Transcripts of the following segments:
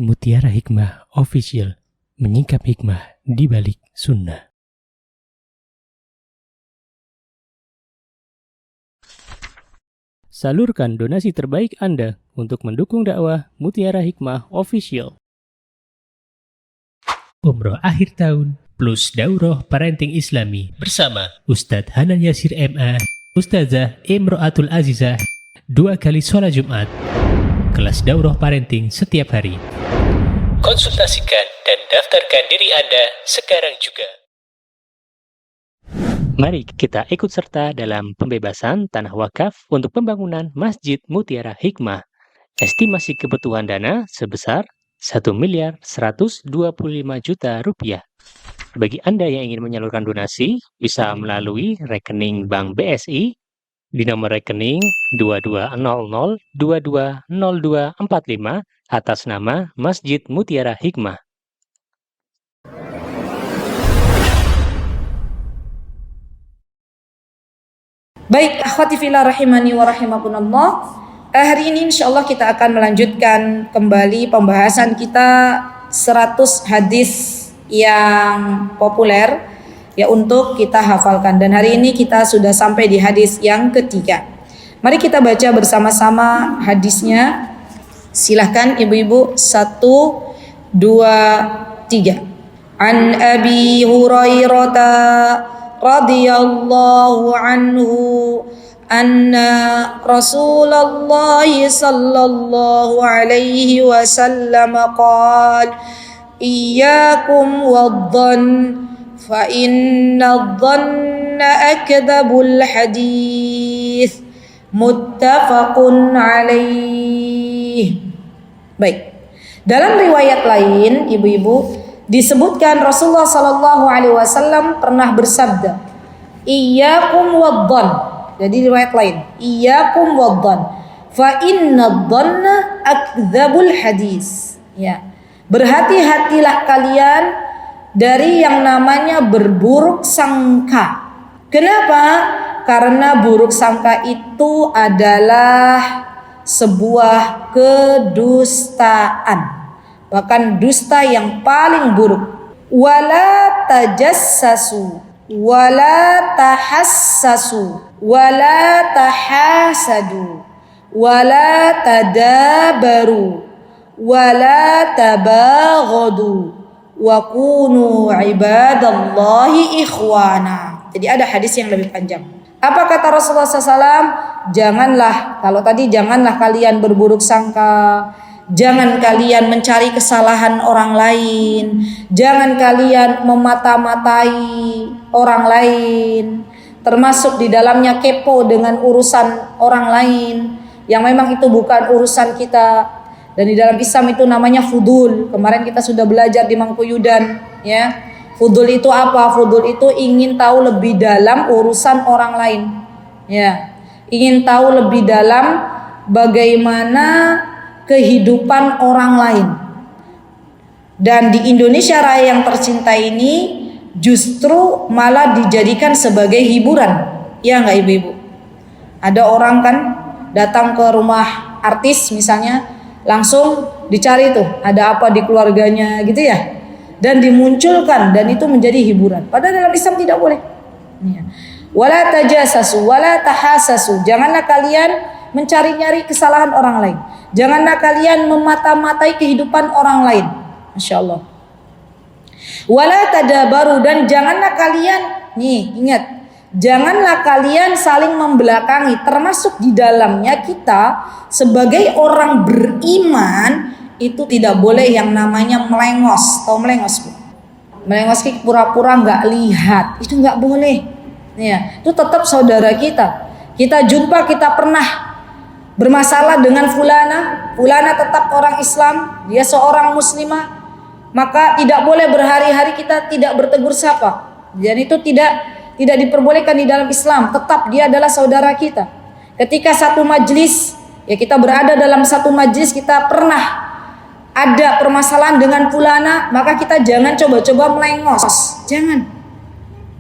Mutiara Hikmah Official, menyingkap hikmah di balik sunnah. Salurkan donasi terbaik Anda untuk mendukung dakwah Mutiara Hikmah Official. Umroh akhir tahun plus Daurah Parenting Islami bersama Ustadz Hanan Yasir MA, Ustazah Imro'atul Azizah, 2 kali sholat Jumat. Kelas Daurah Parenting setiap hari. Konsultasikan dan daftarkan diri Anda sekarang juga. Mari kita ikut serta dalam pembebasan tanah wakaf untuk pembangunan Masjid Mutiara Hikmah. Estimasi kebutuhan dana sebesar Rp1.125.000.000. Bagi Anda yang ingin menyalurkan donasi, bisa melalui rekening Bank BSI di nomor rekening 2200220245 atas nama Masjid Mutiara Hikmah. Baik, akhwati fillah rahimani wa rahimakumullah. Hari ini insyaallah kita akan melanjutkan kembali pembahasan kita 100 hadis yang populer ya untuk kita hafalkan, dan hari ini kita sudah sampai di hadis yang ketiga. Mari kita baca bersama-sama hadisnya. Silahkan ibu-ibu, 1, 2, 3. An Abi Hurairah radhiyallahu anhu anna Rasulullah sallallahu alaihi wasallam qala iyyakum wadh-dhann fa inna adh-dhanna akdhabul hadits. Muttafaqun alaih. Baik. Dalam riwayat lain, ibu-ibu, disebutkan Rasulullah sallallahu alaihi wasallam pernah bersabda, "Iyyakum wadh-dhann." Jadi riwayat lain, "Iyyakum wadh-dhann, fa inna adh-dhanna akdzabul hadis." Ya. Berhati-hatilah kalian dari yang namanya berburuk sangka. Kenapa? Karena buruk sangka itu adalah sebuah kedustaan, bahkan dusta yang paling buruk. Wala tajassasu wala tahassasu wala tahasadu wala tadabaru wala tabaghadu wa kunu ibadallahi ikhwana. Jadi ada hadis yang lebih panjang. Apa kata Rasulullah SAW? Janganlah kalian berburuk sangka, jangan kalian mencari kesalahan orang lain, jangan kalian memata-matai orang lain, termasuk di dalamnya kepo dengan urusan orang lain yang memang itu bukan urusan kita. Dan di dalam Islam itu namanya fudul. Kemarin kita sudah belajar di Mangkuyudan, ya. Fudul itu apa? Fudul itu ingin tahu lebih dalam urusan orang lain. Ya, ingin tahu lebih dalam bagaimana kehidupan orang lain. Dan di Indonesia Raya yang tercinta ini justru malah dijadikan sebagai hiburan. Ya enggak ibu-ibu? Ada orang kan datang ke rumah artis misalnya, langsung dicari tuh ada apa di keluarganya gitu ya. Dan dimunculkan, dan itu menjadi hiburan. Padahal dalam Islam tidak boleh. Wala tajassasu wala tahassasu. Janganlah kalian mencari-nyari kesalahan orang lain. Janganlah kalian memata-matai kehidupan orang lain. Masya Allah. Wala tadabaru, dan janganlah kalian, ingat, janganlah kalian saling membelakangi. Termasuk di dalamnya kita sebagai orang beriman itu tidak boleh yang namanya melengos. Tahu melengos, Bu? Melengos pura-pura nggak lihat, itu nggak boleh. Ya, itu tetap saudara kita. Kita jumpa, kita pernah bermasalah dengan fulana tetap orang Islam, dia seorang muslimah, maka tidak boleh berhari-hari kita tidak bertegur sapa. Dan itu tidak diperbolehkan di dalam Islam. Tetap dia adalah saudara kita. Ketika satu majlis, ya kita berada dalam satu majlis, kita pernah ada permasalahan dengan fulana, maka kita jangan coba-coba melengos. Jangan.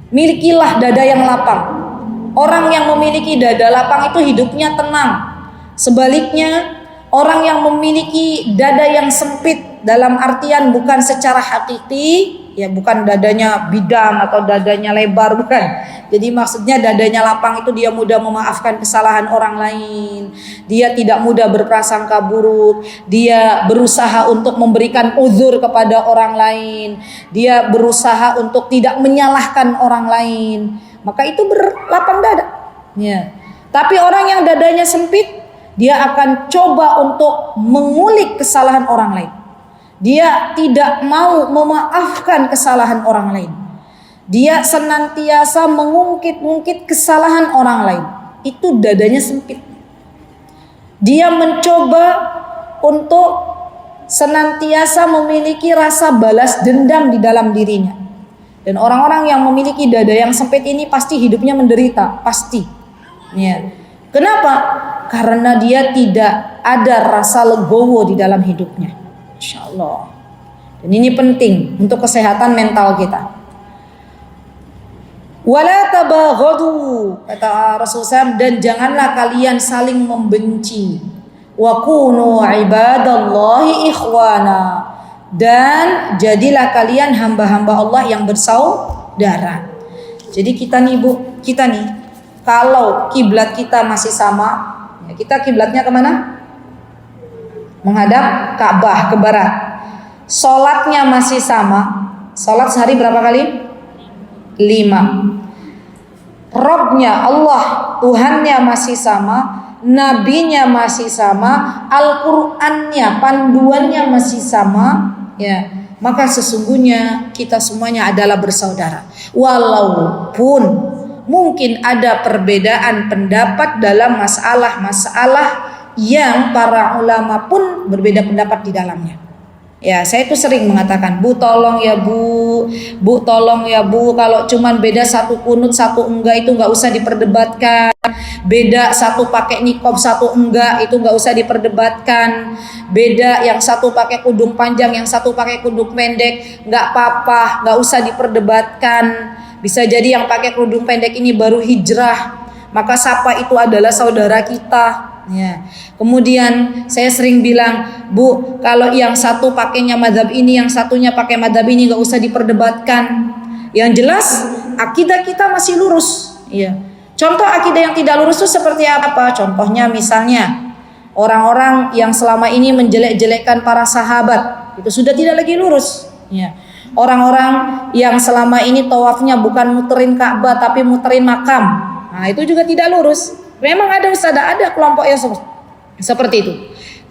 Milikilah dada yang lapang. Orang yang memiliki dada lapang itu hidupnya tenang. Sebaliknya, Orang yang memiliki dada yang sempit dalam artian bukan secara hakiki, ya bukan dadanya bidang atau dadanya lebar, bukan. Jadi maksudnya dadanya lapang itu dia mudah memaafkan kesalahan orang lain. Dia tidak mudah berprasangka buruk. Dia berusaha untuk memberikan uzur kepada orang lain. Dia berusaha untuk tidak menyalahkan orang lain. Maka itu berlapang dada. Ya. Tapi orang yang dadanya sempit, dia akan coba untuk mengulik kesalahan orang lain. Dia tidak mau memaafkan kesalahan orang lain. Dia senantiasa mengungkit-ungkit kesalahan orang lain. Itu dadanya sempit. Dia mencoba untuk senantiasa memiliki rasa balas dendam di dalam dirinya. Dan orang-orang yang memiliki dada yang sempit ini pasti hidupnya menderita, pasti. Ya. Kenapa? Karena dia tidak ada rasa legowo di dalam hidupnya. Insya Allah. Dan ini penting untuk kesehatan mental kita. Wala tabaghadu, kata Rasulullah, dan janganlah kalian saling membenci. Wa kunu ibadallahi ikhwana, dan jadilah kalian hamba-hamba Allah yang bersaudara. Jadi kita nih kalau kiblat kita masih sama, ya kita kiblatnya kemana? Menghadap Ka'bah, ke barat. Sholatnya masih sama. Sholat sehari berapa kali? 5. Robnya Allah, Tuhannya masih sama, Nabinya masih sama, Al-Qur'annya, panduannya masih sama, ya, maka sesungguhnya kita semuanya adalah bersaudara. Walaupun mungkin ada perbedaan pendapat dalam masalah-masalah yang para ulama pun berbeda pendapat di dalamnya. Ya, saya itu sering mengatakan, Bu tolong ya Bu, kalau cuman beda satu kunut satu enggak itu enggak usah diperdebatkan. Beda satu pakai niqab satu enggak itu enggak usah diperdebatkan. Beda yang satu pakai kudung panjang yang satu pakai kudung pendek, enggak apa-apa, enggak usah diperdebatkan. Bisa jadi yang pakai kerudung pendek ini baru hijrah, maka siapa itu adalah saudara kita. Ya. Kemudian saya sering bilang, Bu, kalau yang satu pakainya madhab ini, yang satunya pakai madhab ini, nggak usah diperdebatkan. Yang jelas akidah kita masih lurus. Ya. Contoh akidah yang tidak lurus itu seperti apa? Contohnya misalnya orang-orang yang selama ini menjelek-jelekkan para sahabat, itu sudah tidak lagi lurus. Ya. Orang-orang yang selama ini tawafnya bukan muterin Ka'bah tapi muterin makam, nah itu juga tidak lurus. Memang ada kelompok yang seperti itu.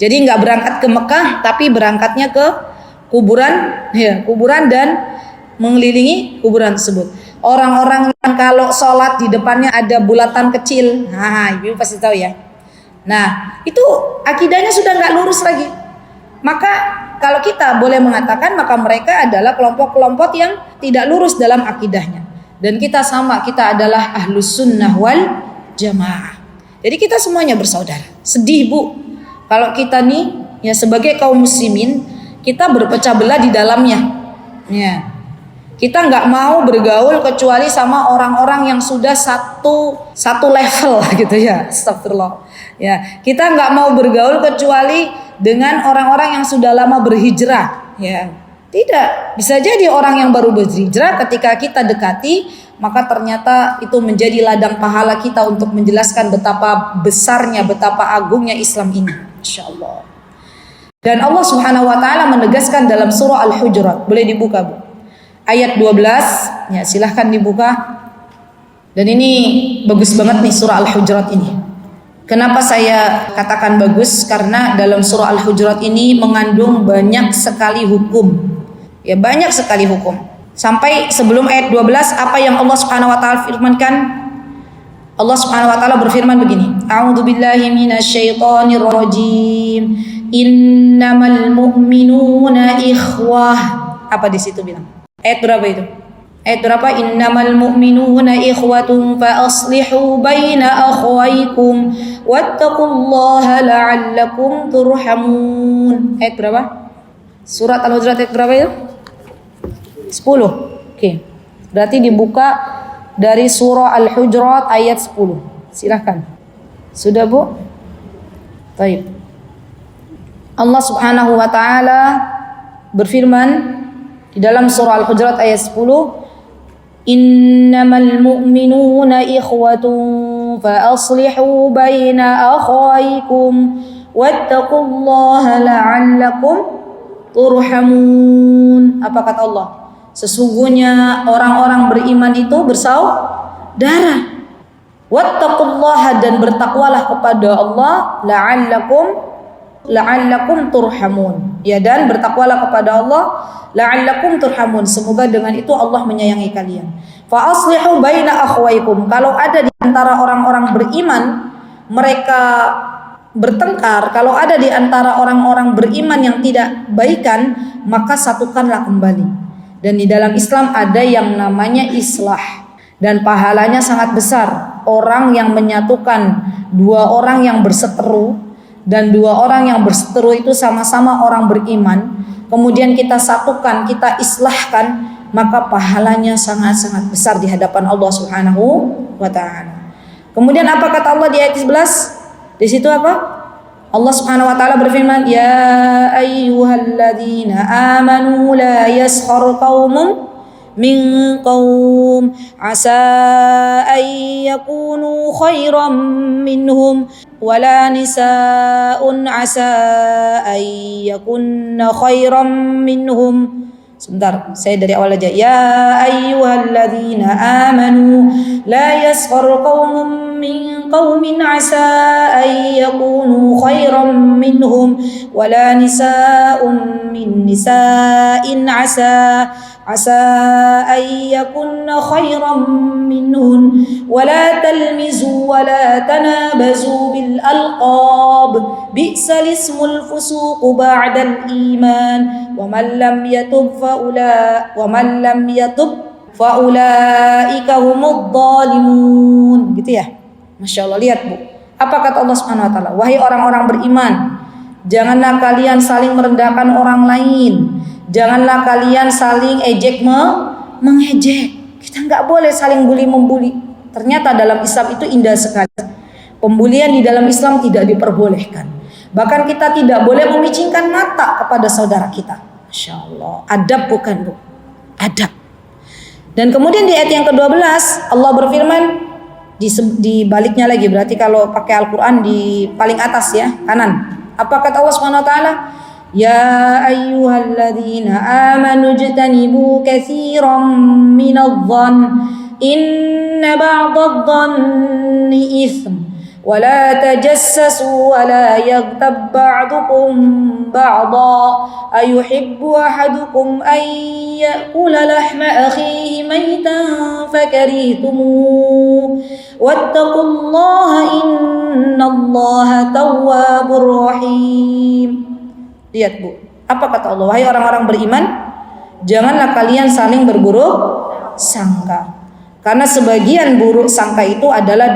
Jadi nggak berangkat ke Mekah tapi berangkatnya ke kuburan dan mengelilingi kuburan tersebut. Orang-orang yang kalau sholat di depannya ada bulatan kecil, nah ibu pasti tahu ya. Nah itu akidahnya sudah nggak lurus lagi. Maka kalau kita boleh mengatakan, maka mereka adalah kelompok-kelompok yang tidak lurus dalam akidahnya. Dan kita sama, kita adalah ahlus sunnah wal jamaah. Jadi kita semuanya bersaudara. Sedih Bu, kalau kita nih ya sebagai kaum muslimin, kita berpecah belah di dalamnya. Ya. Kita nggak mau bergaul kecuali sama orang-orang yang sudah satu level gitu ya. Astagfirullah. Ya, kita nggak mau bergaul kecuali dengan orang-orang yang sudah lama berhijrah, ya. Tidak, bisa jadi orang yang baru berhijrah ketika kita dekati, maka ternyata itu menjadi ladang pahala kita untuk menjelaskan betapa besarnya, betapa agungnya Islam ini. Insyaallah. Dan Allah Subhanahu wa taala menegaskan dalam surah Al-Hujurat. Boleh dibuka, Bu. Ayat 12, ya silahkan dibuka. Dan ini bagus banget nih surah Al-Hujurat ini. Kenapa saya katakan bagus? Karena dalam surah Al-Hujurat ini mengandung banyak sekali hukum. Ya, banyak sekali hukum. Sampai sebelum ayat 12, apa yang Allah Subhanahu wa taala firmankan? Allah Subhanahu wa taala berfirman begini. A'udzubillahi minasyaitonir rajim. Innamal mu'minuna ikhwah. Apa di situ bilang? Ayat berapa itu? Ayat berapa? Innamal mu'minuna ikhwatun fa aslihu baina akhwaykum wattaqullaha la'allakum turhamun. Ayat berapa? Surat Al-Hujurat ayat berapa itu? 10. Oke. Berarti dibuka dari surah Al-Hujurat ayat 10. Silakan. Sudah, Bu? Baik. Allah Subhanahu wa taala berfirman di dalam surah Al-Hujurat ayat 10, "Innamal mu'minuna ikhwatun fa aslihu baina akhawaykum wattaqullaha la'allakum turhamun." Apa kata Allah? Sesungguhnya orang-orang beriman itu bersaudara. Wattaqullaha, dan bertakwalah kepada Allah, la'allakum turhamun. Ya, dan bertakwalah kepada Allah, la'allakum turhamun. Semoga dengan itu Allah menyayangi kalian. Fa aslihu baina akhwaykum. Kalau ada di antara orang-orang beriman mereka bertengkar, kalau ada di antara orang-orang beriman yang tidak baikan, maka satukanlah kembali. Dan di dalam Islam ada yang namanya islah, dan pahalanya sangat besar. Orang yang menyatukan dua orang yang berseteru, dan dua orang yang berseteru itu sama-sama orang beriman, kemudian kita satukan, kita islahkan, maka pahalanya sangat-sangat besar di hadapan Allah Subhanahu wa taala. Kemudian apa kata Allah di ayat 11? Di situ apa? Allah Subhanahu wa taala berfirman, "Ya ayyuhalladzina amanu la yaskhar qaumun min qaum asa an yakunu khairan minhum wala nisaa'un asa an yakunna khairan minhum." Sebentar, saya dari awal aja. Ya ayyuhalladzina amanu la yaskhar qaumun min qaumin asa an yakunu khairan minhum wala nisaa'un min nisa'in asa an yakunna khairan minhun wala talmizu wala tanabazu bil alqab bi'sal ismul fusuq ba'dal iman wa man lam yatub faulaika humudz zalimun. Gitu ya. Masya Allah, lihat Bu. Apa kata Allah Subhanahu wa taala? Wahai orang-orang beriman, janganlah kalian saling merendahkan orang lain. Janganlah kalian saling ejek mengejek. Kita nggak boleh saling bully membuli. Ternyata dalam Islam itu indah sekali. Pembulian di dalam Islam tidak diperbolehkan. Bahkan kita tidak boleh memicingkan mata kepada saudara kita. Masya Allah, adab bukan Bu? Adab. Dan kemudian di ayat yang ke-12 Allah berfirman, di baliknya lagi, berarti kalau pakai Al-Quran di paling atas ya, kanan. Apa kata Allah Subhanahu wa taala? Ya ayyuhalladzina amanu ijtanibu katsiran minadh-dhann inna ba'dadh-dhanni itsm wa la tajassasu wa la yaghtab ba'dukum ba'dha ayuhibbu ahadukum an ya'kula lahma akhihi maytan fakarihtumuh wattaqullaha innallaha tawwabur rahim. Lihat Bu, apa kata Allah? Wahai orang-orang beriman, janganlah kalian saling berburuk sangka, karena sebagian buruk sangka itu adalah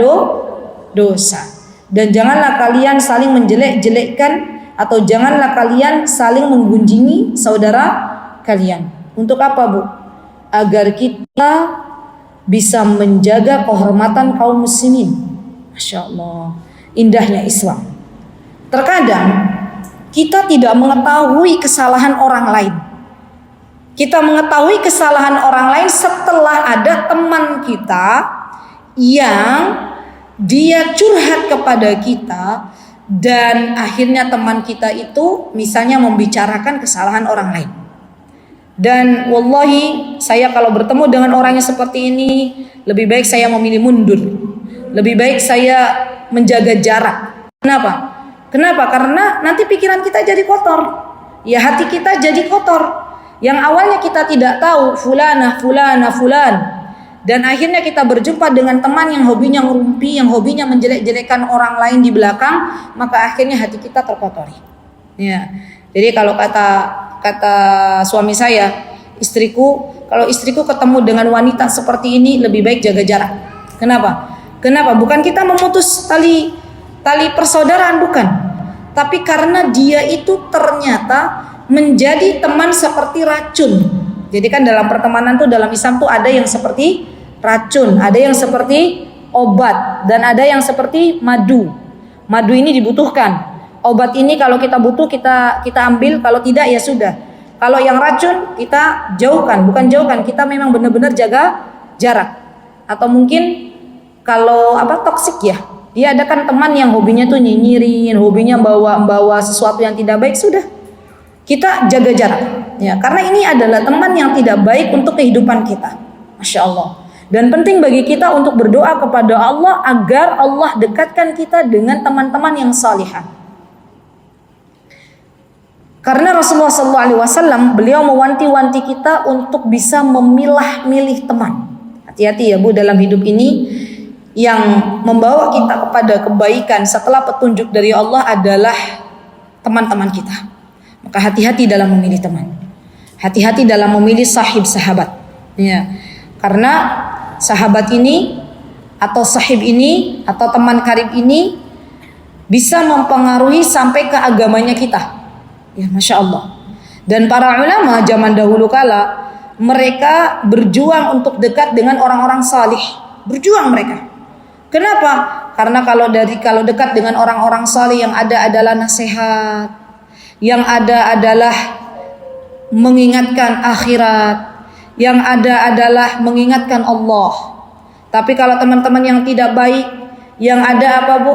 dosa. Dan janganlah kalian saling menjelek-jelekkan, atau janganlah kalian saling menggunjingi saudara kalian. Untuk apa Bu? Agar kita bisa menjaga kehormatan kaum muslimin. Masya Allah, indahnya Islam. Terkadang kita tidak mengetahui kesalahan orang lain. Kita mengetahui kesalahan orang lain setelah ada teman kita yang dia curhat kepada kita, dan akhirnya teman kita itu misalnya membicarakan kesalahan orang lain. Dan wallahi, saya kalau bertemu dengan orang yang seperti ini, lebih baik saya memilih mundur. Lebih baik saya menjaga jarak. Kenapa? Karena nanti pikiran kita jadi kotor. Ya, hati kita jadi kotor. Yang awalnya kita tidak tahu fulan. Dan akhirnya kita berjumpa dengan teman yang hobinya ngerumpi, yang hobinya menjelek-jelekan orang lain di belakang, maka akhirnya hati kita terkotori. Ya. Jadi kalau kata suami saya, kalau istriku ketemu dengan wanita seperti ini, lebih baik jaga jarak. Kenapa? Bukan kita memutus tali persaudaraan, bukan. Tapi karena dia itu ternyata menjadi teman seperti racun. Jadi kan dalam pertemanan tuh, dalam Islam tuh ada yang seperti racun, ada yang seperti obat, dan ada yang seperti madu. Madu ini dibutuhkan. Obat ini kalau kita butuh kita ambil, kalau tidak ya sudah. Kalau yang racun kita jauhkan, bukan jauhkan, kita memang benar-benar jaga jarak. Atau mungkin kalau toksik ya, dia ada kan teman yang hobinya tuh nyinyirin, hobinya bawa sesuatu yang tidak baik, sudah kita jaga jarak ya, karena ini adalah teman yang tidak baik untuk kehidupan kita. Masya Allah. Dan penting bagi kita untuk berdoa kepada Allah agar Allah dekatkan kita dengan teman-teman yang salihah. Karena Rasulullah SAW beliau mewanti-wanti kita untuk bisa memilah-milih teman. Hati-hati ya Bu dalam hidup ini, yang membawa kita kepada kebaikan setelah petunjuk dari Allah adalah teman-teman kita. Maka hati-hati dalam memilih teman. Hati-hati dalam memilih sahib sahabat. Ya. Karena sahabat ini atau sahib ini atau teman karib ini bisa mempengaruhi sampai ke agamanya kita. Ya, Masya Allah. Dan para ulama zaman dahulu kala mereka berjuang untuk dekat dengan orang-orang salih. Berjuang mereka. Kenapa? Karena kalau dekat dengan orang-orang salih yang ada adalah nasihat, yang ada adalah mengingatkan akhirat, yang ada adalah mengingatkan Allah. Tapi kalau teman-teman yang tidak baik, yang ada apa Bu?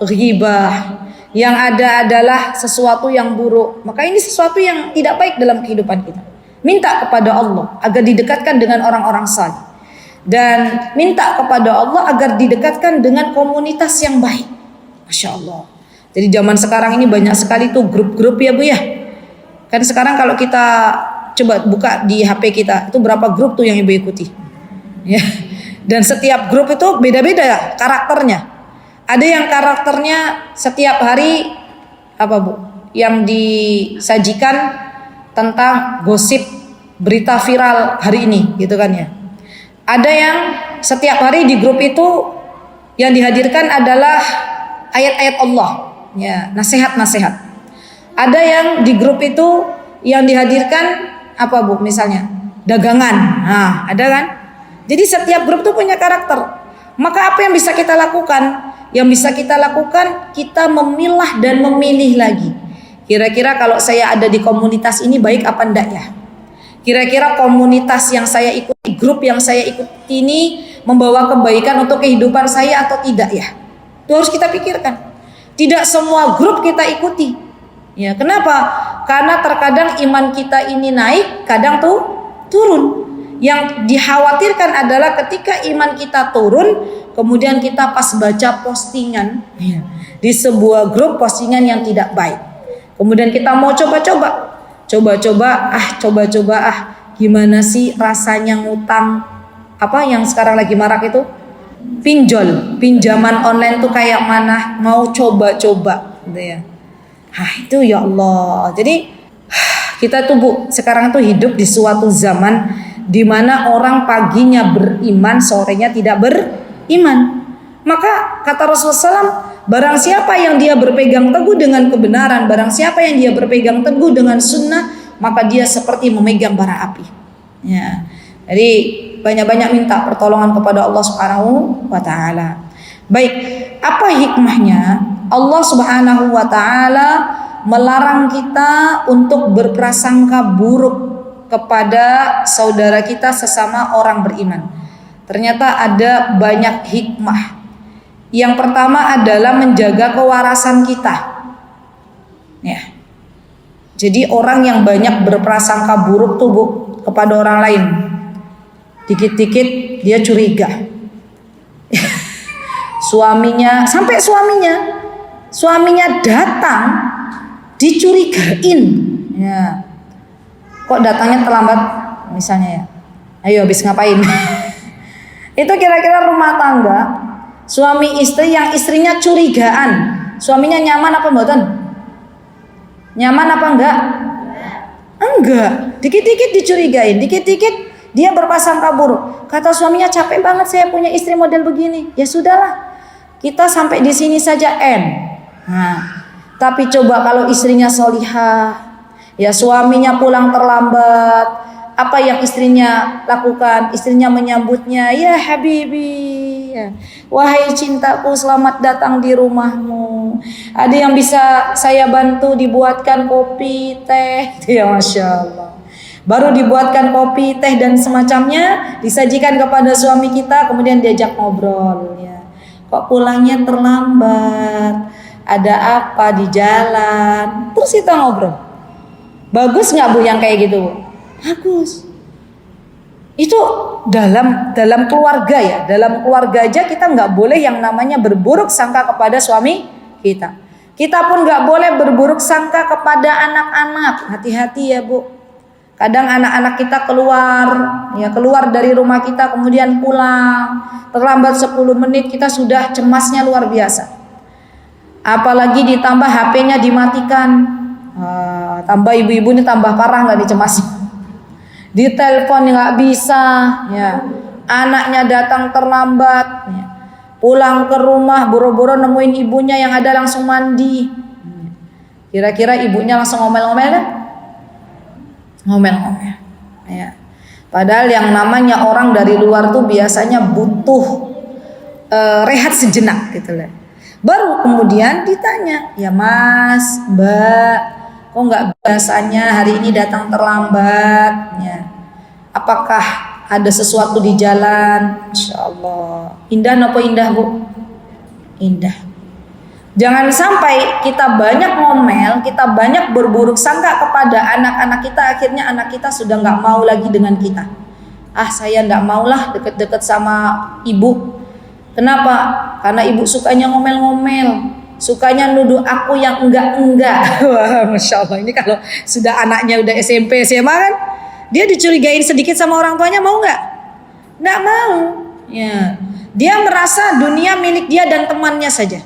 Ghibah. Yang ada adalah sesuatu yang buruk. Maka ini sesuatu yang tidak baik dalam kehidupan kita. Minta kepada Allah agar didekatkan dengan orang-orang saleh. Dan minta kepada Allah agar didekatkan dengan komunitas yang baik. Masya Allah. Jadi zaman sekarang ini banyak sekali tuh grup-grup ya Bu ya. Kan sekarang kalau kita coba buka di HP kita, itu berapa grup tuh yang Ibu ikuti. Ya. Dan setiap grup itu beda-beda ya karakternya. Ada yang karakternya setiap hari Bu? Yang disajikan tentang gosip, berita viral hari ini, gitu kan ya. Ada yang setiap hari di grup itu yang dihadirkan adalah ayat-ayat Allah, ya, nasihat-nasihat. Ada yang di grup itu yang dihadirkan Bu? Misalnya dagangan. Nah, ada kan? Jadi setiap grup itu punya karakter. Maka apa yang bisa kita lakukan? Yang bisa kita lakukan, kita memilah dan memilih lagi. Kira-kira kalau saya ada di komunitas ini baik apa enggak ya? Kira-kira komunitas yang saya ikuti, grup yang saya ikuti ini membawa kebaikan untuk kehidupan saya atau tidak ya? Itu harus kita pikirkan. Tidak semua grup kita ikuti. Ya, kenapa? Karena terkadang iman kita ini naik, kadang tuh turun. Yang dikhawatirkan adalah ketika iman kita turun, kemudian kita pas baca postingan ya, di sebuah grup postingan yang tidak baik. Kemudian kita mau coba-coba, gimana sih rasanya ngutang yang sekarang lagi marak itu? Pinjaman online tuh kayak mana? Mau coba-coba gitu ya. Itu ya Allah. Jadi kita tuh Bu, sekarang tuh hidup di suatu zaman di mana orang paginya beriman, sorenya tidak beriman. Maka kata Rasulullah SAW, barang siapa yang dia berpegang teguh dengan kebenaran, barang siapa yang dia berpegang teguh dengan sunnah, maka dia seperti memegang bara api. Ya. Jadi banyak-banyak minta pertolongan kepada Allah Subhanahu wa taala. Baik, apa hikmahnya Allah Subhanahu wa taala melarang kita untuk berprasangka buruk kepada saudara kita sesama orang beriman? Ternyata ada banyak hikmah. Yang pertama adalah menjaga kewarasan kita. Ya. Jadi orang yang banyak berprasangka buruk tuh Bu kepada orang lain, dikit-dikit dia curiga. Suaminya datang dicurigain. Ya. Kok datangnya terlambat misalnya ya. Ayo habis ngapain? Itu kira-kira rumah tangga suami istri yang istrinya curigaan. Suaminya nyaman apa mboten? Nyaman apa enggak? Enggak. Dikit-dikit dicurigain, dikit-dikit dia berprasangka buruk. Kata suaminya, capek banget saya punya istri model begini. Ya sudahlah, kita sampai di sini saja Nah, tapi coba kalau istrinya solihah, ya suaminya pulang terlambat, apa yang istrinya lakukan? Istrinya menyambutnya, ya habibi, ya. Wahai cintaku, selamat datang di rumahmu. Ada yang bisa saya bantu dibuatkan kopi, teh, ya masya Allah. Baru dibuatkan kopi, teh dan semacamnya, disajikan kepada suami kita, kemudian diajak ngobrol. Ya. Kok pulangnya terlambat? Ada apa di jalan? Terus kita ngobrol. Bagus nggak Bu yang kayak gitu Bu? Bagus. Itu dalam keluarga ya, dalam keluarga aja kita nggak boleh yang namanya berburuk sangka kepada suami kita. Kita pun nggak boleh berburuk sangka kepada anak-anak. Hati-hati ya Bu. Kadang anak-anak kita keluar dari rumah kita kemudian pulang terlambat 10 menit kita sudah cemasnya luar biasa. Apalagi ditambah HP-nya dimatikan, tambah ibu-ibu ini tambah parah nggak dicemasin. Di telepon nggak bisa, ya. Anaknya datang terlambat, ya. Pulang ke rumah boro-boro nemuin ibunya yang ada langsung mandi. Kira-kira ibunya langsung ngomel-ngomel kan? Ngomel-ngomel, ya. Padahal yang namanya orang dari luar tuh biasanya butuh rehat sejenak gitu lah. Baru kemudian ditanya, ya Mas, Mbak, kok nggak biasanya hari ini datang terlambat? Ya. Apakah ada sesuatu di jalan? Insya Allah. Indah nopo indah Bu? Indah. Jangan sampai kita banyak ngomel, kita banyak berburuk sangka kepada anak-anak kita, akhirnya anak kita sudah nggak mau lagi dengan kita. Ah saya nggak maulah deket-deket sama ibu. Kenapa? Karena ibu sukanya ngomel-ngomel, sukanya nuduh aku yang enggak. Wah, masya Allah, ini kalau sudah anaknya udah SMP SMA kan, dia dicurigain sedikit sama orang tuanya, mau nggak? Nggak mau. Ya, dia merasa dunia milik dia dan temannya saja.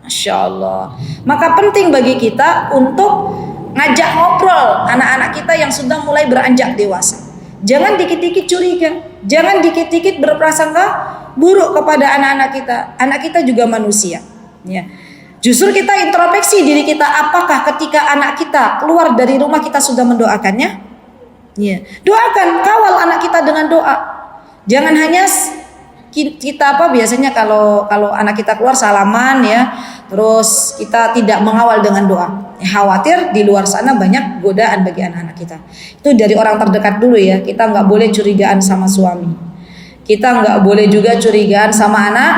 Masya Allah. Maka penting bagi kita untuk ngajak ngobrol anak-anak kita yang sudah mulai beranjak dewasa. Jangan dikit-dikit curiga, jangan dikit-dikit berprasangka buruk kepada anak-anak kita. Anak kita juga manusia. Ya. Justru kita introspeksi diri kita, apakah ketika anak kita keluar dari rumah kita sudah mendoakannya? Ya. Doakan, kawal anak kita dengan doa. Jangan hanya kita biasanya kalau anak kita keluar salaman ya, terus kita tidak mengawal dengan doa. Khawatir di luar sana banyak godaan bagi anak-anak kita. Itu dari orang terdekat dulu ya. Kita nggak boleh curigaan sama suami. Kita nggak boleh juga curigaan sama anak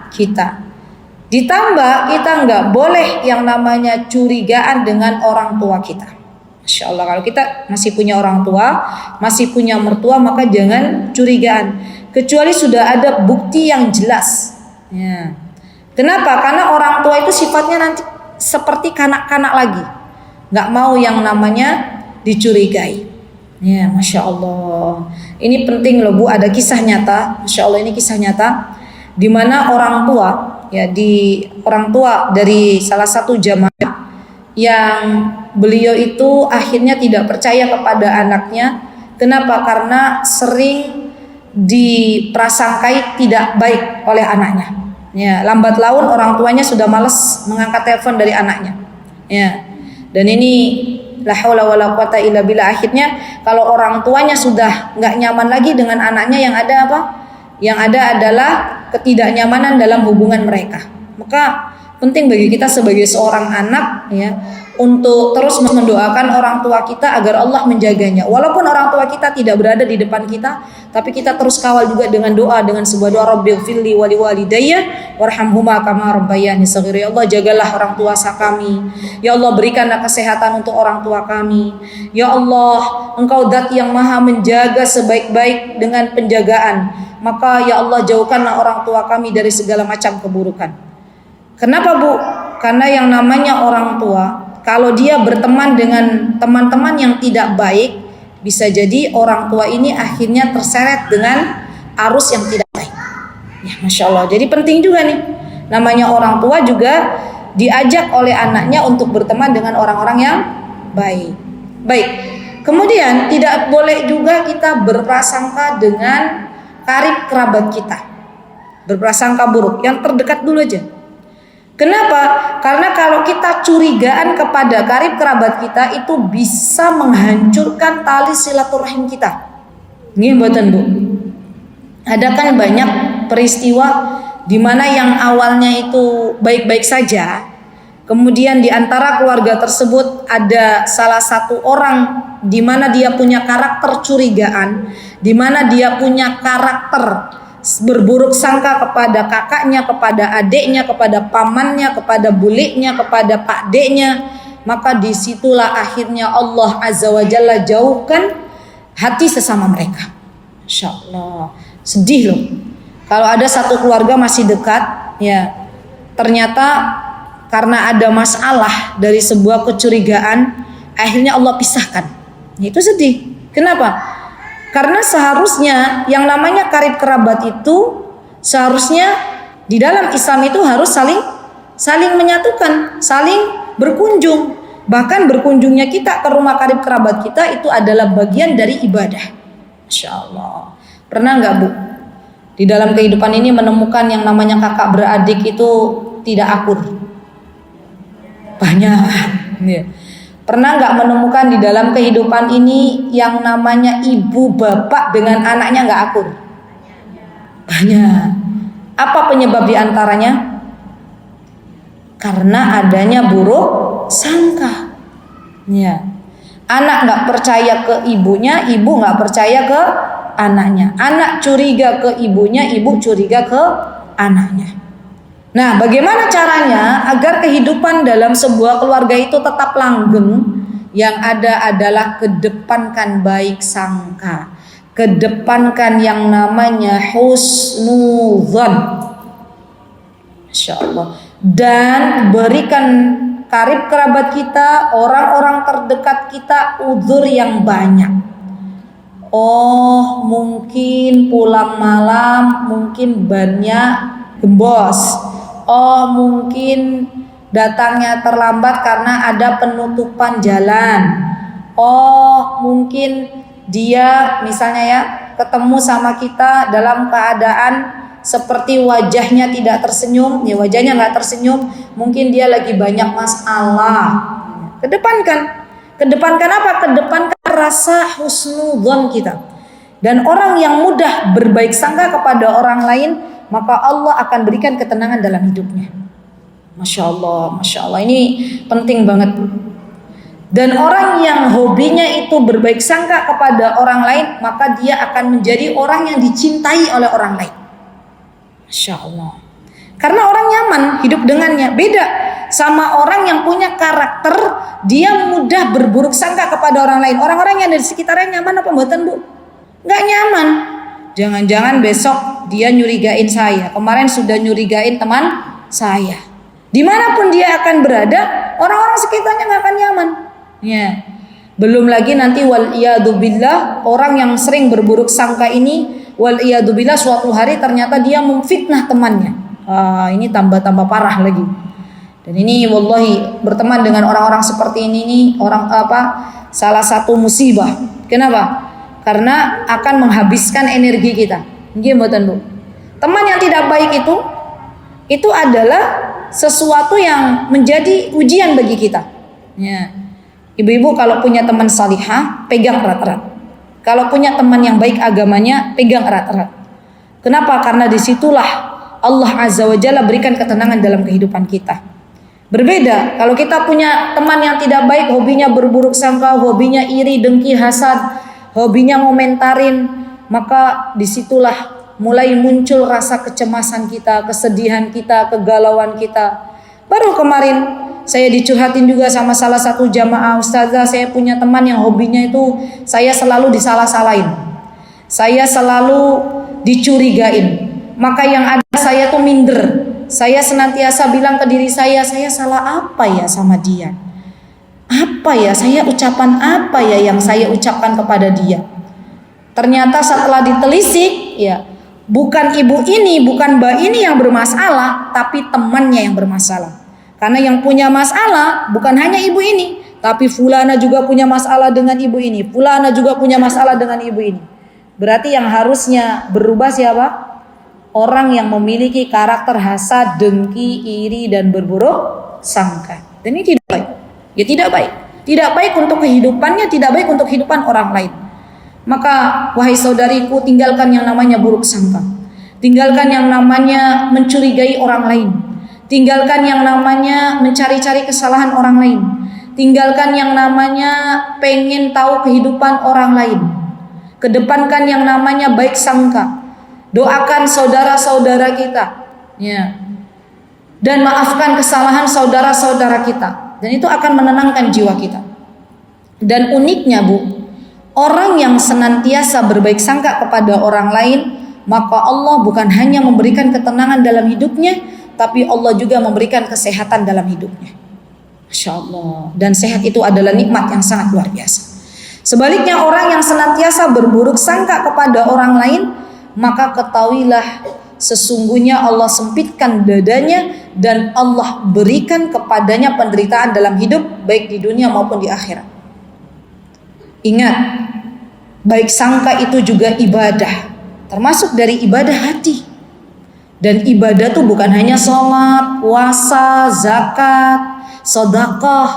kita. Ditambah kita nggak boleh yang namanya curigaan dengan orang tua kita. Masya Allah, kalau kita masih punya orang tua, masih punya mertua, maka jangan curigaan. Kecuali sudah ada bukti yang jelas. Ya. Kenapa? Karena orang tua itu sifatnya nanti seperti kanak-kanak lagi, nggak mau yang namanya dicurigai. Ya, masya Allah. Ini penting loh Bu. Ada kisah nyata. Masya Allah, ini kisah nyata. Di mana orang tua, ya orang tua dari salah satu jamaah yang beliau itu akhirnya tidak percaya kepada anaknya. Kenapa? Karena sering diprasangkai tidak baik oleh anaknya. Ya, lambat laun orang tuanya sudah malas mengangkat telepon dari anaknya. Ya. Dan ini la haula wala quwata illa billah, akhirnya kalau orang tuanya sudah nggak nyaman lagi dengan anaknya, yang ada apa? Yang ada adalah ketidaknyamanan dalam hubungan mereka. Maka penting bagi kita sebagai seorang anak ya untuk terus mendoakan orang tua kita agar Allah menjaganya. Walaupun orang tua kita tidak berada di depan kita, tapi kita terus kawal juga dengan doa, dengan sebuah doa, Rabbighfirli wa liwalidayya warhamhuma kama rabbayani shaghira. Ya Allah, jagalah orang tua kami. Ya Allah, berikanlah kesehatan untuk orang tua kami. Ya Allah, Engkau zat yang maha menjaga sebaik-baik dengan penjagaan. Maka ya Allah, jauhkanlah orang tua kami dari segala macam keburukan. Kenapa Bu? Karena yang namanya orang tua, kalau dia berteman dengan teman-teman yang tidak baik, bisa jadi orang tua ini akhirnya terseret dengan arus yang tidak baik. Ya, masya Allah. Jadi penting juga nih, namanya orang tua juga diajak oleh anaknya untuk berteman dengan orang-orang yang baik. Baik. Kemudian tidak boleh juga kita berprasangka dengan karib kerabat kita. Berprasangka buruk, yang terdekat dulu aja. Kenapa? Karena kalau kita curigaan kepada karib kerabat kita itu bisa menghancurkan tali silaturahim kita. Nggih mboten Bu? Ada kan banyak peristiwa di mana yang awalnya itu baik-baik saja, kemudian di antara keluarga tersebut ada salah satu orang di mana dia punya karakter curigaan, di mana dia punya karakter berburuk sangka kepada kakaknya, kepada adiknya, kepada pamannya, kepada buliknya, kepada pakdeknya, maka disitulah akhirnya Allah Azza wa Jalla jauhkan hati sesama mereka. Masya Allah, sedih loh. Kalau ada satu keluarga masih dekat, ya ternyata karena ada masalah dari sebuah kecurigaan, akhirnya Allah pisahkan. Itu sedih. Kenapa? Karena seharusnya yang namanya karib kerabat itu seharusnya di dalam Islam itu harus saling menyatukan, saling berkunjung. Bahkan berkunjungnya kita ke rumah karib kerabat kita itu adalah bagian dari ibadah. Masya Allah. Pernah nggak Bu? Di dalam kehidupan ini menemukan yang namanya kakak beradik itu tidak akur? Banyak. Ya. Pernah nggak menemukan di dalam kehidupan ini yang namanya ibu bapak dengan anaknya nggak akur? Banyak. Apa penyebab diantaranya? Karena adanya buruk sangka. Ya. Anak nggak percaya ke ibunya, ibu nggak percaya ke anaknya. Anak curiga ke ibunya, ibu curiga ke anaknya. Nah, bagaimana caranya agar kehidupan dalam sebuah keluarga itu tetap langgeng? Yang ada adalah kedepankan baik sangka, kedepankan yang namanya husnudzon, Masya Allah, dan berikan karib kerabat kita, orang-orang terdekat kita uzur yang banyak. Oh, mungkin pulang malam, mungkin bannya gembos. Oh, mungkin datangnya terlambat karena ada penutupan jalan. Oh, mungkin dia misalnya ya ketemu sama kita dalam keadaan seperti wajahnya tidak tersenyum, ya wajahnya nggak tersenyum, mungkin dia lagi banyak masalah. Kedepankan apa? Kedepankan rasa husnudzon kita. Dan orang yang mudah berbaik sangka kepada orang lain, maka Allah akan berikan ketenangan dalam hidupnya. Masya Allah, Masya Allah, ini penting banget. Dan orang yang hobinya itu berbaik sangka kepada orang lain, maka dia akan menjadi orang yang dicintai oleh orang lain. Masya Allah. Karena orang nyaman hidup dengannya. Beda sama orang yang punya karakter, dia mudah berburuk sangka kepada orang lain. Orang-orang yang dari sekitarnya nyaman apa mboten Bu? Gak nyaman. Jangan-jangan besok dia nyurigain saya. Kemarin sudah nyurigain teman saya. Dimanapun dia akan berada, orang-orang sekitarnya gak akan nyaman. Ya. Belum lagi nanti wal-iyadzubillah, orang yang sering berburuk sangka ini, wal-iyadzubillah suatu hari ternyata dia memfitnah temannya. Ini tambah-tambah parah lagi. Dan ini wallahi berteman dengan orang-orang seperti ini nih, salah satu musibah. Kenapa? Karena akan menghabiskan energi kita. Nggih mboten Bu? Teman yang tidak baik itu adalah sesuatu yang menjadi ujian bagi kita. Ya. Ibu-ibu kalau punya teman salihah, pegang erat-erat. Kalau punya teman yang baik agamanya, pegang erat-erat. Kenapa? Karena disitulah Allah Azza wa Jalla berikan ketenangan dalam kehidupan kita. Berbeda kalau kita punya teman yang tidak baik, hobinya berburuk sangka, hobinya iri, dengki, hasad, hobinya ngomentarin, maka disitulah mulai muncul rasa kecemasan kita, kesedihan kita, kegalauan kita. Baru kemarin saya dicurhatin juga sama salah satu jamaah ustazah, saya punya teman yang hobinya itu saya selalu disalah-salahin, saya selalu dicurigain, maka yang ada saya tuh minder. Saya senantiasa bilang ke diri saya salah apa ya sama dia? Apa ya, saya ucapan apa ya yang saya ucapkan kepada dia? Ternyata setelah ditelisik, ya bukan ibu ini, bukan mbak ini yang bermasalah, tapi temannya yang bermasalah. Karena yang punya masalah bukan hanya ibu ini, tapi fulana juga punya masalah dengan ibu ini, fulana juga punya masalah dengan ibu ini. Berarti yang harusnya berubah siapa? orang yang memiliki karakter hasad, dengki, iri dan berburuk sangka. Dan ini tidak baik. Ya tidak baik. Tidak baik untuk kehidupannya, tidak baik untuk kehidupan orang lain. Maka wahai saudariku, tinggalkan yang namanya buruk sangka. Tinggalkan yang namanya mencurigai orang lain. Tinggalkan yang namanya mencari-cari kesalahan orang lain. Tinggalkan yang namanya pengen tahu kehidupan orang lain. Kedepankan yang namanya baik sangka. Doakan saudara-saudara kita, ya. Dan maafkan kesalahan saudara-saudara kita. Dan itu akan menenangkan jiwa kita. Dan uniknya, Bu, orang yang senantiasa berbaik sangka kepada orang lain, maka Allah bukan hanya memberikan ketenangan dalam hidupnya, tapi Allah juga memberikan kesehatan dalam hidupnya. Masya Allah. Dan sehat itu adalah nikmat yang sangat luar biasa. Sebaliknya, orang yang senantiasa berburuk sangka kepada orang lain, maka ketahuilah sesungguhnya Allah sempitkan dadanya dan Allah berikan kepadanya penderitaan dalam hidup, baik di dunia maupun di akhirat. Ingat, baik sangka itu juga ibadah, termasuk dari ibadah hati. Dan ibadah itu bukan hanya sholat, puasa, zakat, sedekah,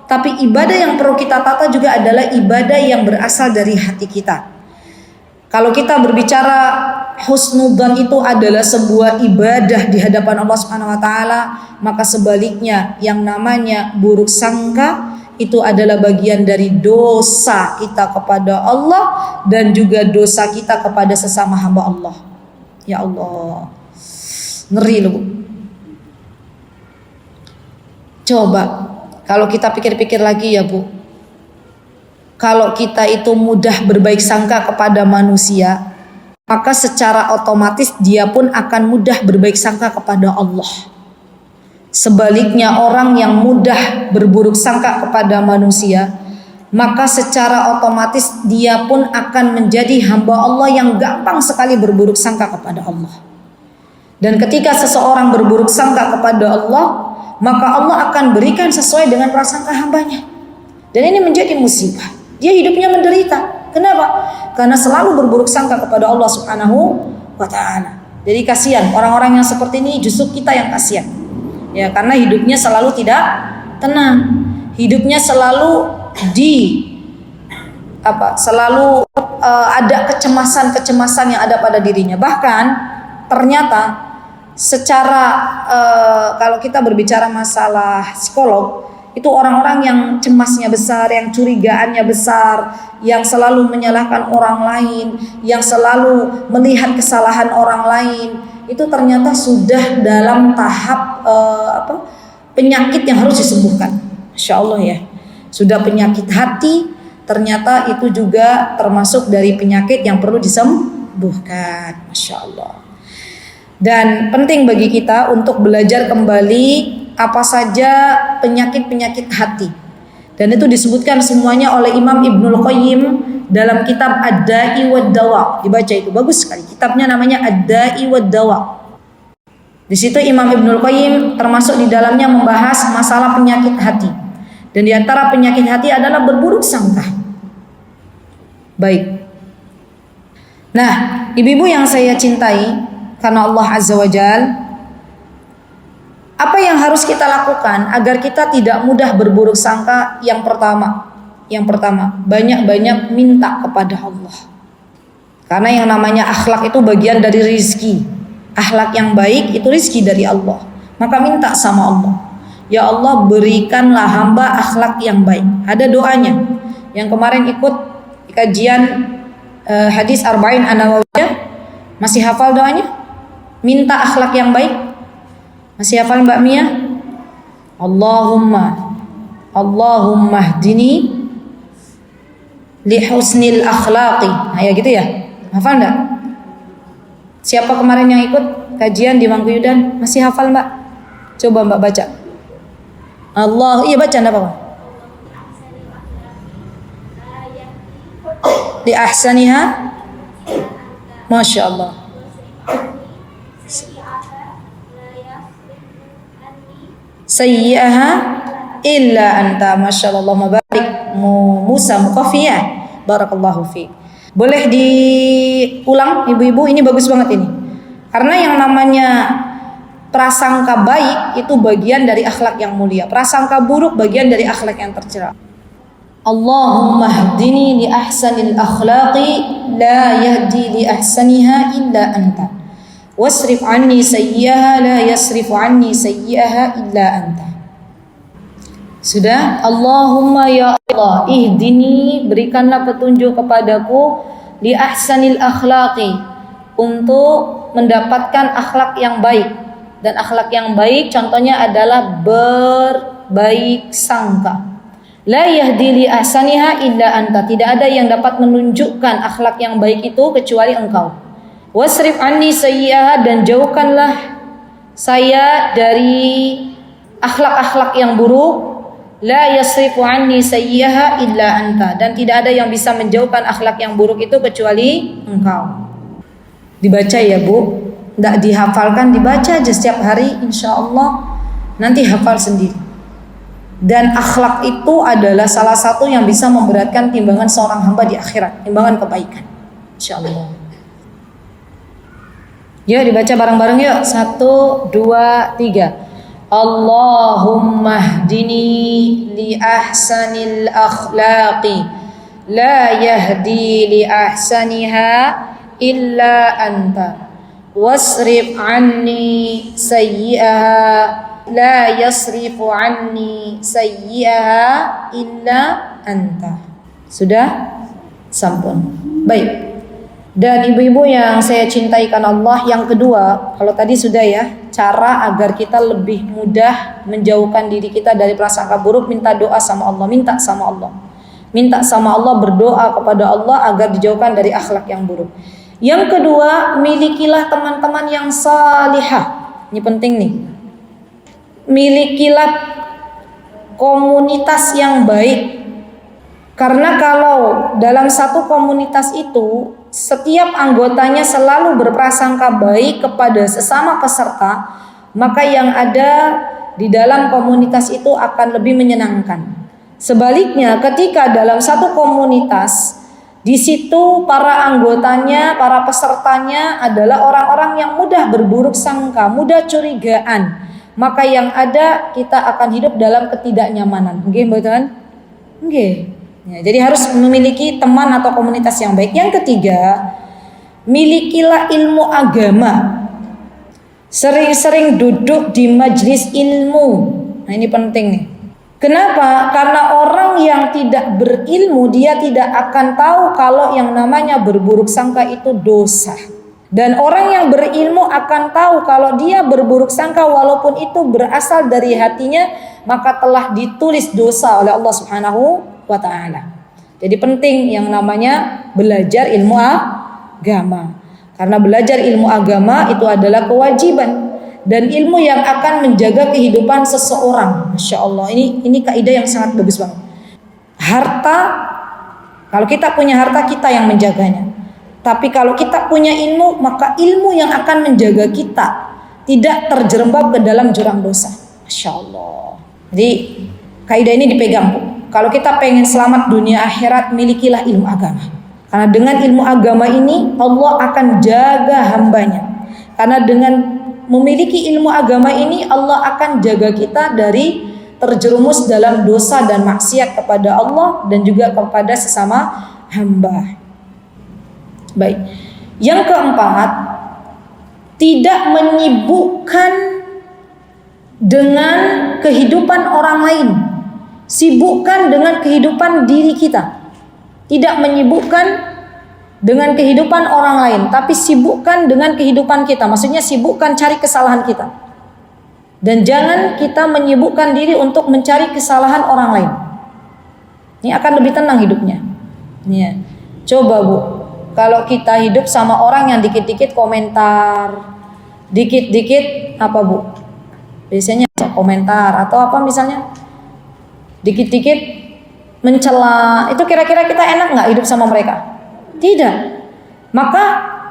tapi ibadah yang perlu kita tata juga adalah ibadah yang berasal dari hati kita. Kalau kita berbicara husnudzan itu adalah sebuah ibadah di hadapan Allah Subhanahu wa taala, maka sebaliknya yang namanya buruk sangka itu adalah bagian dari dosa kita kepada Allah dan juga dosa kita kepada sesama hamba Allah. Ya Allah. Ngeri loh, Bu. Coba kalau kita pikir-pikir lagi ya, Bu. Kalau kita itu mudah berbaik sangka kepada manusia, maka secara otomatis dia pun akan mudah berbaik sangka kepada Allah. Sebaliknya, orang yang mudah berburuk sangka kepada manusia, maka secara otomatis dia pun akan menjadi hamba Allah yang gampang sekali berburuk sangka kepada Allah. Dan ketika seseorang berburuk sangka kepada Allah, maka Allah akan berikan sesuai dengan prasangka hambanya. Dan ini menjadi musibah. Dia hidupnya menderita. Kenapa? Karena selalu berburuk sangka kepada Allah Subhanahu wa ta'ala. Jadi kasihan orang-orang yang seperti ini, justru kita yang kasihan. Ya, karena hidupnya selalu tidak tenang. Hidupnya selalu selalu ada kecemasan-kecemasan yang ada pada dirinya. Bahkan ternyata secara kalau kita berbicara masalah psikolog, itu orang-orang yang cemasnya besar, yang curigaannya besar, yang selalu menyalahkan orang lain, yang selalu melihat kesalahan orang lain, itu ternyata sudah dalam tahap penyakit yang harus disembuhkan. Masya Allah ya. Sudah penyakit hati, ternyata itu juga termasuk dari penyakit yang perlu disembuhkan. Masya Allah. Dan penting bagi kita untuk belajar kembali apa saja penyakit-penyakit hati. Dan itu disebutkan semuanya oleh Imam Ibnul Qayyim dalam kitab Ad-Da'i wad-Dawa. Dibaca itu bagus sekali. Kitabnya namanya Ad-Da'i wad-Dawa. Di situ Imam Ibnul Qayyim termasuk di dalamnya membahas masalah penyakit hati. Dan di antara penyakit hati adalah berburuk sangka. Baik. Nah, ibu-ibu yang saya cintai karena Allah Azza wa Jalla, apa yang harus kita lakukan agar kita tidak mudah berburuk sangka? Yang pertama, banyak-banyak minta kepada Allah. Karena yang namanya akhlak itu bagian dari rizki. Akhlak yang baik itu rizki dari Allah. Maka minta sama Allah. Ya Allah, berikanlah hamba akhlak yang baik. Ada doanya. Yang kemarin ikut kajian hadis Arba'in An-Nawawiyah, masih hafal doanya? Minta akhlak yang baik. Masih hafal Mbak Mia? Allahumma hdini li husnil akhlaqi. Nah, ya gitu ya. Hafal enggak? Siapa kemarin yang ikut kajian di Mangku Yudan? Masih hafal Mbak? Coba Mbak baca. Iya baca enggak apa-apa. Li ahsaniha. Masya Allah. Sayyi'aha illa anta. Masya Allah. Mabarik Musa Muqafiyah. Barakallahu fiik. Boleh diulang ibu-ibu, ini bagus banget ini. Karena yang namanya prasangka baik itu bagian dari akhlak yang mulia, prasangka buruk bagian dari akhlak yang tercela. Allahumma hdini li ahsanil akhlaqi la yahdi li ahsaniha illa anta wasrif anni sayyi'aha la yasrifu anni sayyi'aha illa anta. Sudah? Allahumma ya Allah, ihdini, berikanlah petunjuk kepadaku, li ahsanil akhlaqi, untuk mendapatkan akhlak yang baik. Dan akhlak yang baik contohnya adalah berbaik sangka. La yahdi li ahsaniha illa anta, tidak ada yang dapat menunjukkan akhlak yang baik itu kecuali engkau. Wasrif anni sayyi'aha, dan jauhkanlah saya dari akhlak-akhlak yang buruk. La yasrifu anni sayyi'aha illa anta, dan tidak ada yang bisa menjauhkan akhlak yang buruk itu kecuali engkau. Dibaca ya Bu, tidak dihafalkan, dibaca aja setiap hari, insya Allah nanti hafal sendiri. Dan akhlak itu adalah salah satu yang bisa memberatkan timbangan seorang hamba di akhirat, timbangan kebaikan, insya Allah. Yuk dibaca bareng-bareng yuk, 1, 2, 3. Allahumma hdini li ahsanil akhlaqi la yahdi li ahsaniha illa anta wasrif anni sayyi'aha la yasrifu anni sayyi'aha illa anta. Sudah? Sampun. Baik. Dan ibu-ibu yang saya cintai karena Allah, yang kedua, kalau tadi sudah ya, cara agar kita lebih mudah menjauhkan diri kita dari prasangka buruk, minta doa sama Allah, minta sama Allah. Minta sama Allah, berdoa kepada Allah agar dijauhkan dari akhlak yang buruk. Yang kedua, milikilah teman-teman yang salihah. Ini penting nih. Milikilah komunitas yang baik. Karena kalau dalam satu komunitas itu setiap anggotanya selalu berprasangka baik kepada sesama peserta, maka yang ada di dalam komunitas itu akan lebih menyenangkan. Sebaliknya, ketika dalam satu komunitas, di situ para anggotanya, para pesertanya adalah orang-orang yang mudah berburuk sangka, mudah curigaan, maka yang ada kita akan hidup dalam ketidaknyamanan. Nggih, mboten? Nggih. Ya, jadi harus memiliki teman atau komunitas yang baik. Yang ketiga, milikilah ilmu agama. Sering-sering duduk di majelis ilmu. Nah, ini penting nih. Kenapa? Karena orang yang tidak berilmu, dia tidak akan tahu kalau yang namanya berburuk sangka itu dosa. Dan orang yang berilmu akan tahu kalau dia berburuk sangka walaupun itu berasal dari hatinya, maka telah ditulis dosa oleh Allah Subhanahu wa ta'ala. Jadi penting yang namanya belajar ilmu agama. Karena belajar ilmu agama itu adalah kewajiban dan ilmu yang akan menjaga kehidupan seseorang. Masya Allah, ini kaidah yang sangat bagus banget. Harta, kalau kita punya harta, kita yang menjaganya. Tapi kalau kita punya ilmu, maka ilmu yang akan menjaga kita tidak terjerembab ke dalam jurang dosa. Masya Allah. Jadi kaidah ini dipegang, Bu. Kalau kita pengen selamat dunia akhirat, milikilah ilmu agama. Karena dengan ilmu agama ini Allah akan jaga hambanya. Karena dengan memiliki ilmu agama ini Allah akan jaga kita dari terjerumus dalam dosa dan maksiat kepada Allah dan juga kepada sesama hamba. Baik. Yang keempat, tidak menyibukkan dengan kehidupan orang lain. Sibukkan dengan kehidupan diri kita. Tidak menyibukkan dengan kehidupan orang lain, tapi sibukkan dengan kehidupan kita. Maksudnya sibukkan cari kesalahan kita. Dan jangan kita menyibukkan diri untuk mencari kesalahan orang lain. Ini akan lebih tenang hidupnya. Ya. Coba Bu, kalau kita hidup sama orang yang dikit-dikit komentar, dikit-dikit apa Bu? Biasanya komentar atau apa misalnya? Dikit-dikit mencela, itu kira-kira kita enak nggak hidup sama mereka? Tidak. Maka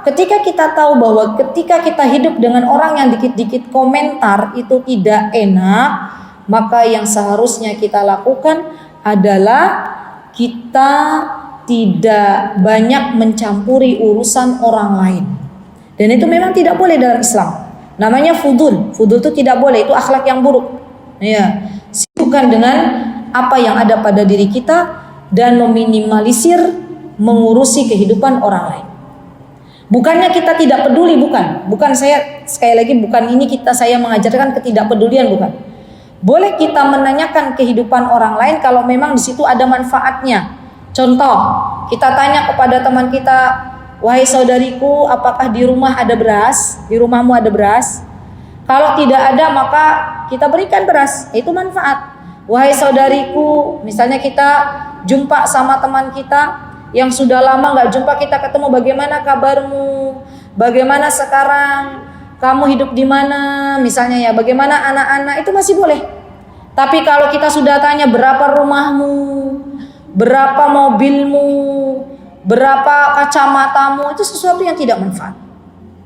ketika kita tahu bahwa ketika kita hidup dengan orang yang dikit-dikit komentar itu tidak enak, maka yang seharusnya kita lakukan adalah kita tidak banyak mencampuri urusan orang lain. Dan itu memang tidak boleh dalam Islam. Namanya fudul. Fudul itu tidak boleh, itu akhlak yang buruk. Ya, sibukkan dengan apa yang ada pada diri kita dan meminimalisir mengurusi kehidupan orang lain. Bukannya kita tidak peduli, bukan saya sekali lagi bukan ini saya mengajarkan ketidakpedulian, bukan. Boleh kita menanyakan kehidupan orang lain kalau memang di situ ada manfaatnya. Contoh, kita tanya kepada teman kita, wahai saudariku, apakah di rumah ada beras? Di rumahmu ada beras? Kalau tidak ada, maka kita berikan beras. Itu manfaat. Wahai saudariku, misalnya kita jumpa sama teman kita yang sudah lama nggak jumpa, kita ketemu, bagaimana kabarmu? Bagaimana sekarang? Kamu hidup di mana? Misalnya ya, bagaimana anak-anak? Itu masih boleh. Tapi kalau kita sudah tanya berapa rumahmu, berapa mobilmu, berapa kacamatamu, itu sesuatu yang tidak manfaat.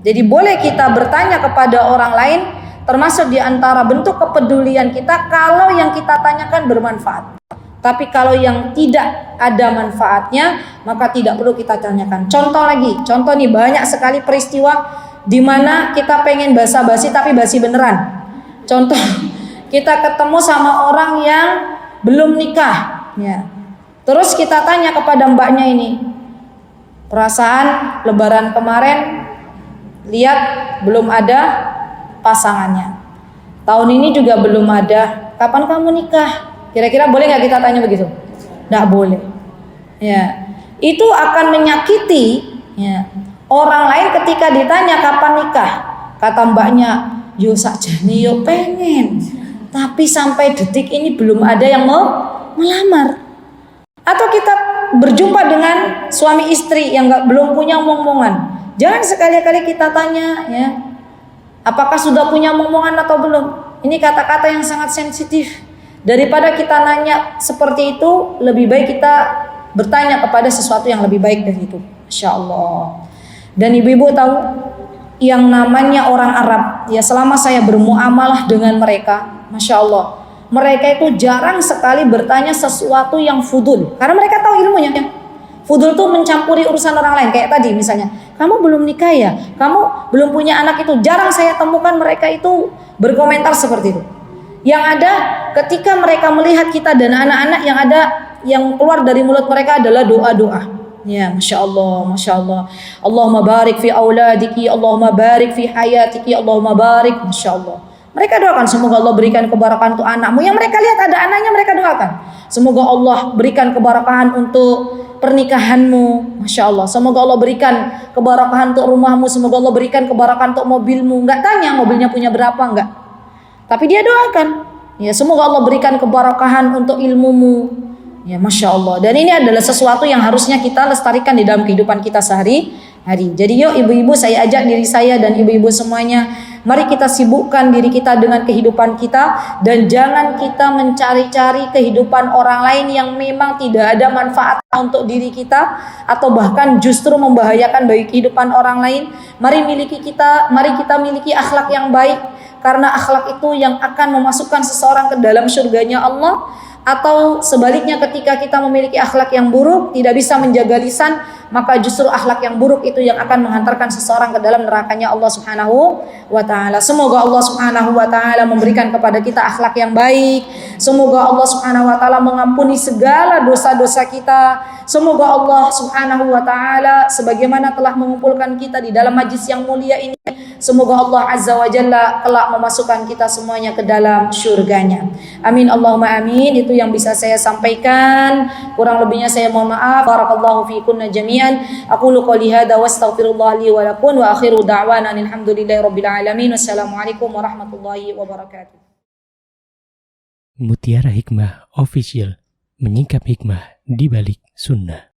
Jadi boleh kita bertanya kepada orang lain, termasuk di antara bentuk kepedulian kita kalau yang kita tanyakan bermanfaat. Tapi kalau yang tidak ada manfaatnya, maka tidak perlu kita tanyakan. Contoh nih, banyak sekali peristiwa di mana kita pengen basa-basi tapi basi beneran. Contoh, kita ketemu sama orang yang belum nikah, ya. Terus kita tanya kepada mbaknya ini, perasaan lebaran kemarin lihat belum ada pasangannya, tahun ini juga belum ada, kapan kamu nikah? Kira-kira boleh nggak kita tanya begitu? Nggak boleh. Ya, itu akan menyakiti ya, orang lain ketika ditanya kapan nikah. Kata mbaknya, yo sakjane yo pengen, tapi sampai detik ini belum ada yang mau melamar. Atau kita berjumpa dengan suami istri yang belum punya momongan, jangan sekali-kali kita tanya ya, apakah sudah punya momongan atau belum. Ini kata-kata yang sangat sensitif. Daripada kita nanya seperti itu, lebih baik kita bertanya kepada sesuatu yang lebih baik dari itu. Masya Allah. Dan ibu-ibu tahu, yang namanya orang Arab, ya selama saya bermuamalah dengan mereka, Masya Allah, mereka itu jarang sekali bertanya sesuatu yang fudul, karena mereka tahu ilmunya. Fudul itu mencampuri urusan orang lain. Kayak tadi misalnya, kamu belum nikah ya, kamu belum punya anak, itu jarang saya temukan mereka itu berkomentar seperti itu. Yang ada ketika mereka melihat kita dan anak-anak, yang keluar dari mulut mereka adalah doa-doa. Ya, Masya Allah, Masya Allah. Allahumma barik fi auladiki, Allahumma barik fi hayatiki, Allahumma barik. Masya Allah. Mereka doakan semoga Allah berikan keberkahan untuk anakmu. Yang mereka lihat ada anaknya, mereka doakan semoga Allah berikan keberkahan untuk pernikahanmu. Masya Allah. Semoga Allah berikan keberkahan untuk rumahmu, semoga Allah berikan keberkahan untuk mobilmu. Enggak tanya mobilnya punya berapa, enggak. Tapi dia doakan, ya semoga Allah berikan keberkahan untuk ilmumu. Ya Masya Allah. Dan ini adalah sesuatu yang harusnya kita lestarikan di dalam kehidupan kita sehari-hari. Jadi yuk ibu-ibu, saya ajak diri saya dan ibu-ibu semuanya, mari kita sibukkan diri kita dengan kehidupan kita. Dan jangan kita mencari-cari kehidupan orang lain yang memang tidak ada manfaat untuk diri kita, atau bahkan justru membahayakan bagi kehidupan orang lain. Mari kita miliki akhlak yang baik, karena akhlak itu yang akan memasukkan seseorang ke dalam surganya Allah. Atau sebaliknya, ketika kita memiliki akhlak yang buruk, tidak bisa menjaga lisan, maka justru akhlak yang buruk itu yang akan menghantarkan seseorang ke dalam nerakanya Allah Subhanahu wa Ta'ala. Semoga Allah Subhanahu wa Ta'ala memberikan kepada kita akhlak yang baik. Semoga Allah Subhanahu wa Ta'ala mengampuni segala dosa-dosa kita. Semoga Allah Subhanahu wa Ta'ala sebagaimana telah mengumpulkan kita di dalam majlis yang mulia ini, semoga Allah Azza wa Jalla kelak memasukkan kita semuanya ke dalam syurganya. Amin Allahumma amin. Itu yang bisa saya sampaikan. Kurang lebihnya saya mohon maaf. Barakallahu fiikunna jami'an. Aqulu qouli hadza wa astaghfirullah li wa lakum wa akhiru da'wana alhamdulillahi rabbil alamin. Wassalamualaikum warahmatullahi wabarakatuh. Mutiara Hikmah Official, menyingkap hikmah di balik sunnah.